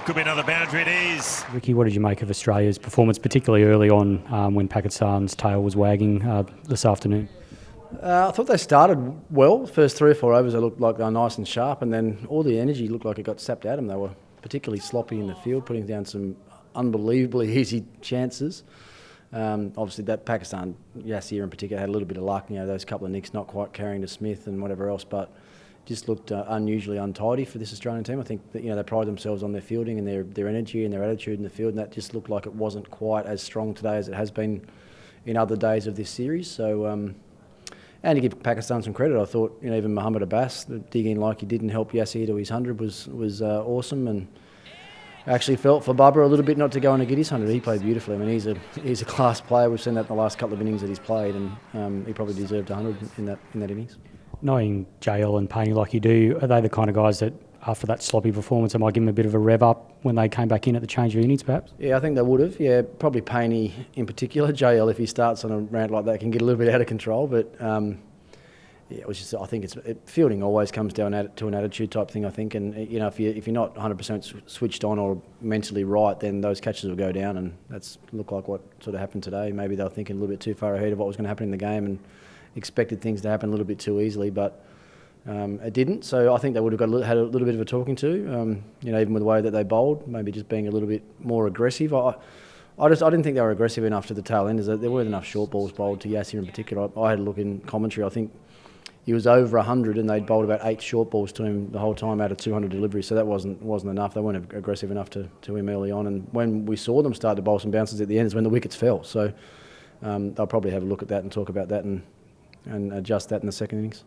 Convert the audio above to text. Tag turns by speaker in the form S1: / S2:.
S1: Could be another boundary at ease.
S2: Ricky, what did you make of Australia's performance, particularly early on when Pakistan's tail was wagging this afternoon?
S3: I thought they started well. First 3 or 4 overs they looked like they were nice and sharp, and then all the energy looked like it got sapped out of them. They were particularly sloppy in the field, putting down some unbelievably easy chances. Obviously that Pakistan, Yasir in particular, had a little bit of luck, those couple of nicks not quite carrying to Smith and whatever else, but just looked unusually untidy for this Australian team. I think that they pride themselves on their fielding and their energy and their attitude in the field, and that just looked like it wasn't quite as strong today as it has been in other days of this series. So, and to give Pakistan some credit, I thought even Mohammad Abbas digging like he did and help Yasir to his 100 was awesome, and actually felt for Bubba a little bit not to go on and get his 100. He played beautifully. I mean, he's a class player. We've seen that in the last couple of innings that he's played, and he probably deserved 100 in that innings.
S2: Knowing JL and Payne like you do, are they the kind of guys that after that sloppy performance they might give them a bit of a rev up when they came back in at the change of innings perhaps?
S3: Yeah, I think they would have. Yeah, probably Payne in particular. JL, if he starts on a rant like that, can get a little bit out of control. But yeah, it was just, I think fielding always comes down to an attitude type thing, I think. And if you're not 100% switched on or mentally right, then those catches will go down, and that's looked like what sort of happened today. Maybe they were thinking a little bit too far ahead of what was going to happen in the game and expected things to happen a little bit too easily, but it didn't. So I think they would have had a little bit of a talking to, even with the way that they bowled, maybe just being a little bit more aggressive. I didn't think they were aggressive enough to the tailenders. There weren't enough short balls bowled to Yasir in particular. I had a look in commentary. I think he was over 100 and they'd bowled about 8 short balls to him the whole time out of 200 deliveries, so that wasn't enough. They weren't aggressive enough to him early on, and when we saw them start to bowl some bounces at the end is when the wickets fell. So they'll probably have a look at that and talk about that and adjust that in the second innings.